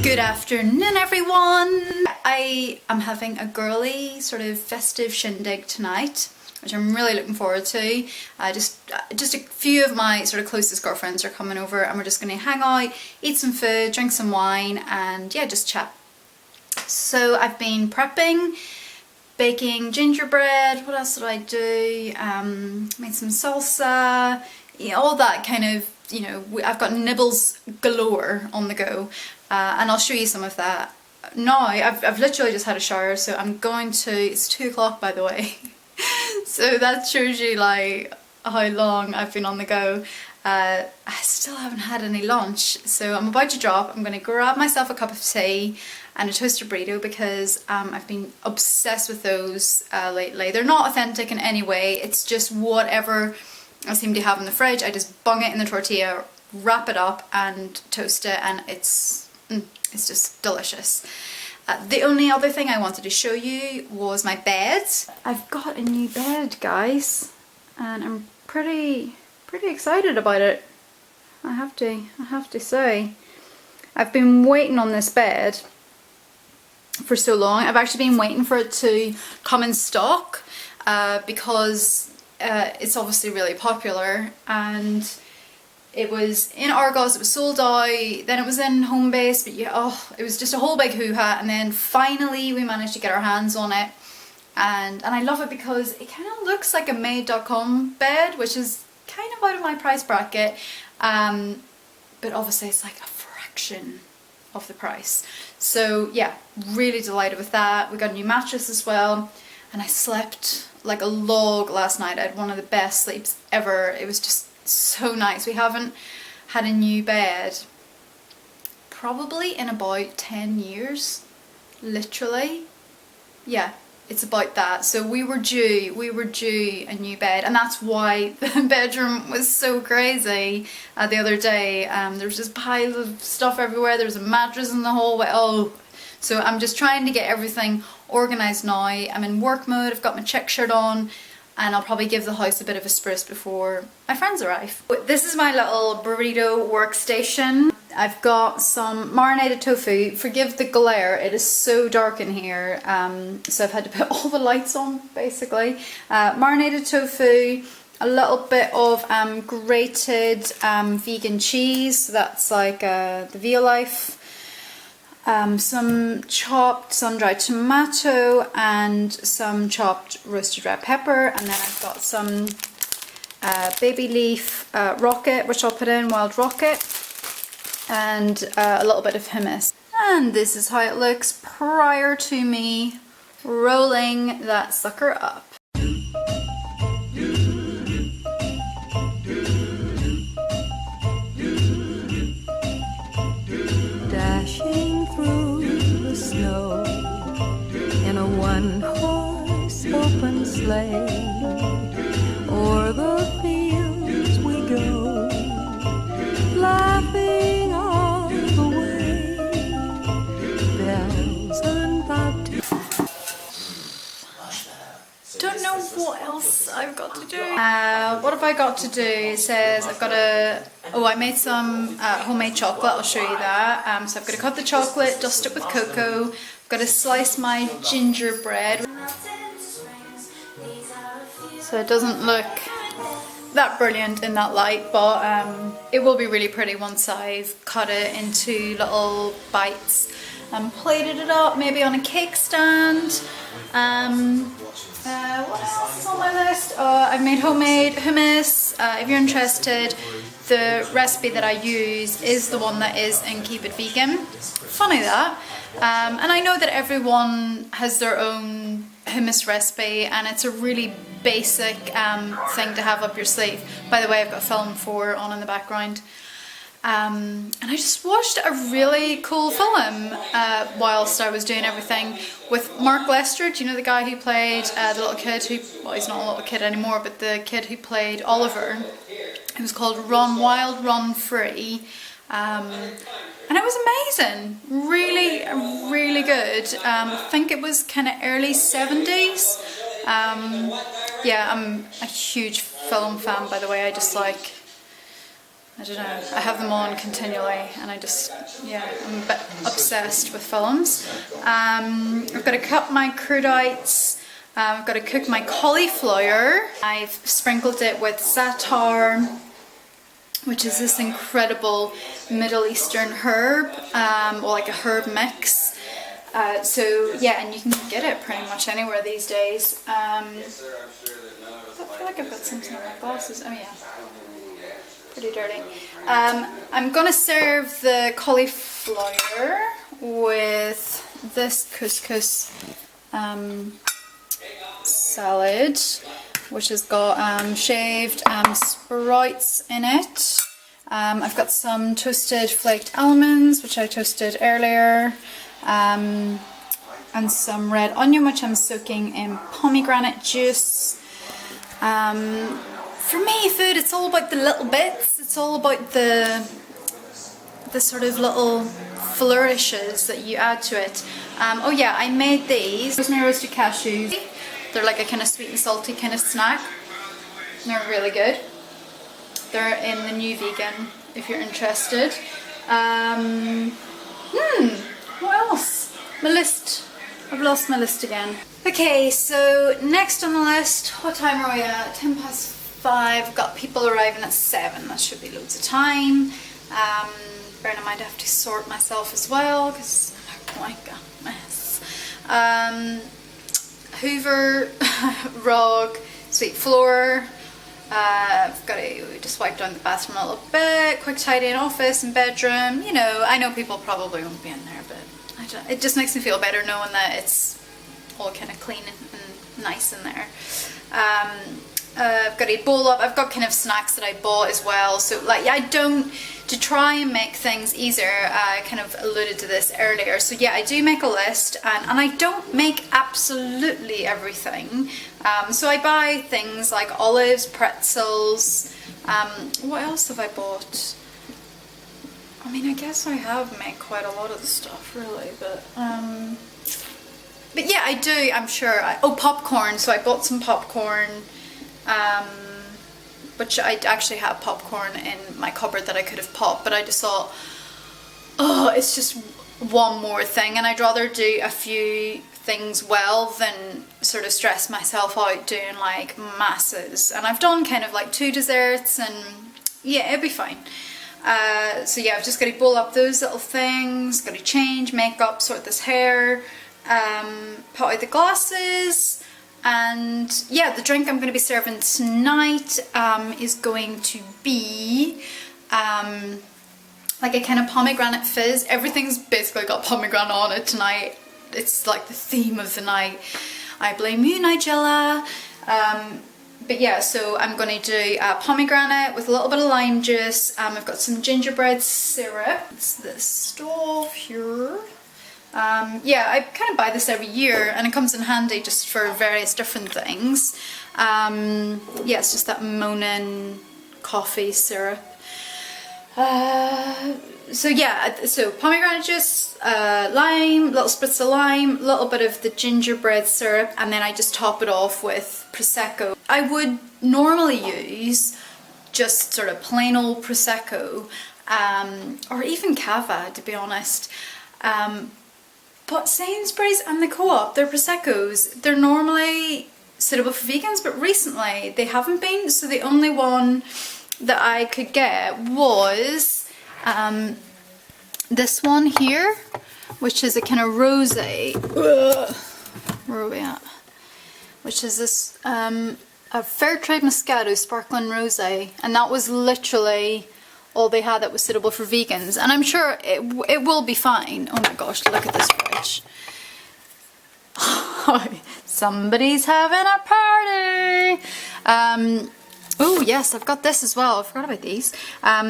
Good afternoon, everyone. I am having a girly sort of festive shindig tonight, which I'm really looking forward to. Just a few of my sort of closest girlfriends are coming over and we're just going to hang out, eat some food, drink some wine and yeah, just chat. So I've been prepping, baking gingerbread. What else did I do? Made some salsa, all that kind of, you know, I've got nibbles galore on the go. And I'll show you some of that. Now, I've literally just had a shower, so I'm going to, it's 2 o'clock by the way. So that shows you like how long I've been on the go. I still haven't had any lunch, so I'm about to drop. I'm going to grab myself a cup of tea and a toasted burrito because I've been obsessed with those lately. They're not authentic in any way, it's just whatever I seem to have in the fridge. I just bung it in the tortilla, wrap it up and toast it, and it's just delicious. The only other thing I wanted to show you was my bed. I've got a new bed, guys, and I'm pretty excited about it. I have to say. I've been waiting on this bed for so long. I've actually been waiting for it to come in stock because it's obviously really popular, and it was in Argos, it was sold out, then it was in Homebase, but yeah, oh, it was just a whole big hoo-ha, and then finally we managed to get our hands on it, and I love it because it kind of looks like a made.com bed, which is kind of out of my price bracket, but obviously it's like a fraction of the price. So yeah, really delighted with that. We got a new mattress as well, and I slept like a log last night. I had one of the best sleeps ever. It was just so nice. We haven't had a new bed probably in about 10 years, literally. Yeah, it's about that. So we were due a new bed, and that's why the bedroom was so crazy the other day. There was just piles of stuff everywhere. There was a mattress in the hallway. Oh, so I'm just trying to get everything organised now. I'm in work mode. I've got my check shirt on, and I'll probably give the house a bit of a spruce before my friends arrive. This is my little burrito workstation. I've got some marinated tofu. Forgive the glare, it is so dark in here, so I've had to put all the lights on basically. Marinated tofu, a little bit of grated vegan cheese, so that's like the Via Life. Some chopped sun-dried tomato and some chopped roasted red pepper, and then I've got some baby leaf rocket, which I'll put in, wild rocket, and a little bit of hummus. And this is how it looks prior to me rolling that sucker up. One-horse open sleigh, o'er the fields we go, laughing all the way, bells on bobtail. Don't know what else I've got to do. What have I got to do? It says I've got I made some homemade chocolate. I'll show you that. So I've got to cut the chocolate, dust it with cocoa. Got to slice my gingerbread so it doesn't look that brilliant in that light, but it will be really pretty once I've cut it into little bites and plated it up, maybe on a cake stand. What else is on my list? I've made homemade hummus. If you're interested, the recipe that I use is the one that is in Keep It Vegan. Funny that. And I know that everyone has their own hummus recipe, and it's a really basic thing to have up your sleeve. By the way, I've got film 4 on in the background. And I just watched a really cool film whilst I was doing everything with Mark Lester. Do you know the guy who played the little kid who, well, he's not a little kid anymore, but the kid who played Oliver. It was called Run Wild, Run Free. And it was amazing, really good. I think it was kind of early 70s. Yeah, I'm a huge film fan, by the way. I just like I don't know, I have them on continually and I just, yeah, I'm a bit obsessed with films. I've got to cut my crudites, I've got to cook my cauliflower. I've sprinkled it with za'atar, which is this incredible Middle Eastern herb, or like a herb mix. So yeah, and you can get it pretty much anywhere these days. I feel like I've got something in my glasses. Oh yeah. Pretty dirty. I'm gonna serve the cauliflower with this couscous salad, which has got shaved sprouts in it. I've got some toasted flaked almonds, which I toasted earlier, and some red onion, which I'm soaking in pomegranate juice. For me, food, it's all about the little bits. It's all about the sort of little flourishes that you add to it. Oh yeah, I made these. Rosemary roasted cashews. They're like a kind of sweet and salty kind of snack. They're really good. They're in the new vegan, if you're interested. What else? My list. I've lost my list again. Okay, so next on the list, what time are we at? 5:10. I've got people arriving at 7. That should be loads of time. Bearing in mind I have to sort myself as well because I'm like a mess. Hoover, rug, sweep floor. I've got to just wipe down the bathroom a little bit, quick tidy in office and bedroom. You know, I know people probably won't be in there, but it just makes me feel better knowing that it's all kind of clean and nice in there. I've got a bowl up. I've got kind of snacks that I bought as well. So like, yeah, to try and make things easier, I kind of alluded to this earlier. So yeah, I do make a list, and I don't make absolutely everything. So I buy things like olives, pretzels. What else have I bought? I mean, I guess I have made quite a lot of the stuff really, but yeah, I do. I'm sure. Oh, popcorn. So I bought some popcorn. Which I actually have popcorn in my cupboard that I could have popped, but I just thought, oh, it's just one more thing, and I'd rather do a few things well than sort of stress myself out doing like masses. And I've done kind of like 2 desserts, and yeah, it'll be fine. So yeah, I've just got to bowl up those little things, got to change, makeup, sort this hair, put out the glasses. And yeah, the drink I'm going to be serving tonight is going to be like a kind of pomegranate fizz. Everything's basically got pomegranate on it tonight. It's like the theme of the night. I blame you, Nigella. But yeah, so I'm going to do pomegranate with a little bit of lime juice. I've got some gingerbread syrup. It's this stuff here. Yeah, I kind of buy this every year, and it comes in handy just for various different things. Yeah, it's just that Monin coffee syrup. So yeah, so pomegranate juice, lime, little spritz of lime, little bit of the gingerbread syrup, and then I just top it off with Prosecco. I would normally use just sort of plain old Prosecco, or even Cava, to be honest. But Sainsbury's and the Co-op, their Proseccos, they're normally suitable for vegans, but recently they haven't been. So the only one that I could get was this one here, which is a kind of rosé. Where are we at? Which is this a Fairtrade Moscato Sparkling Rosé, and that was literally all they had that was suitable for vegans, and I'm sure it will be fine. Oh my gosh, look at this fridge. Somebody's having a party. Oh yes, I've got this as well. I forgot about these.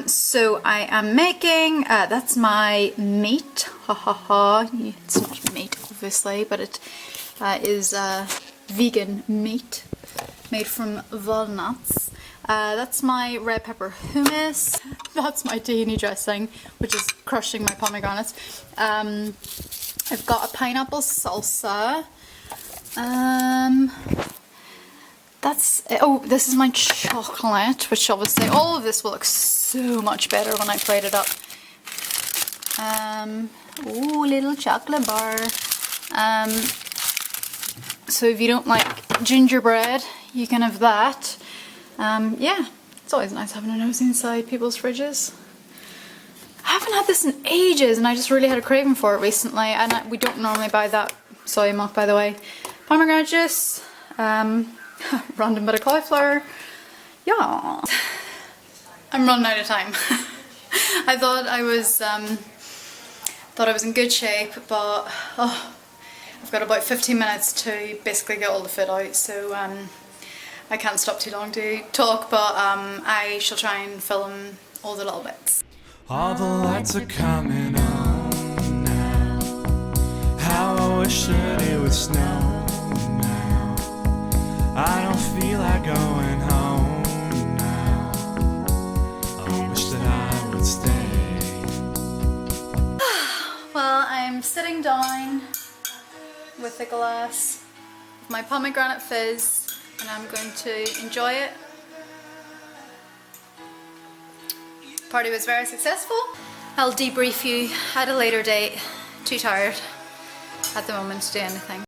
So I am making, that's my meat. Ha ha ha. It's not meat obviously, but it is vegan meat made from walnuts. That's my red pepper hummus. That's my tahini dressing, which is crushing my pomegranates. I've got a pineapple salsa. that's it. Oh, this is my chocolate, which obviously all of this will look so much better when I plate it up. Ooh, little chocolate bar. So if you don't like gingerbread, you can have that. Yeah, it's always nice having a nose inside people's fridges. I haven't had this in ages, and I just really had a craving for it recently, and we don't normally buy that soy milk, by the way. Pomegranate juice, random bit of cauliflower. Yeah. I'm running out of time. I thought I was in good shape, but I've got about 15 minutes to basically get all the food out, so I can't stop too long to talk, but I shall try and film all the little bits. All the lights are coming on now. How I wish that it would snow now. I don't feel like going home now. I wish that I would stay. Well, I'm sitting down with a glass of my pomegranate fizz, and I'm going to enjoy it. Party was very successful. I'll debrief you at a later date. Too tired at the moment to do anything.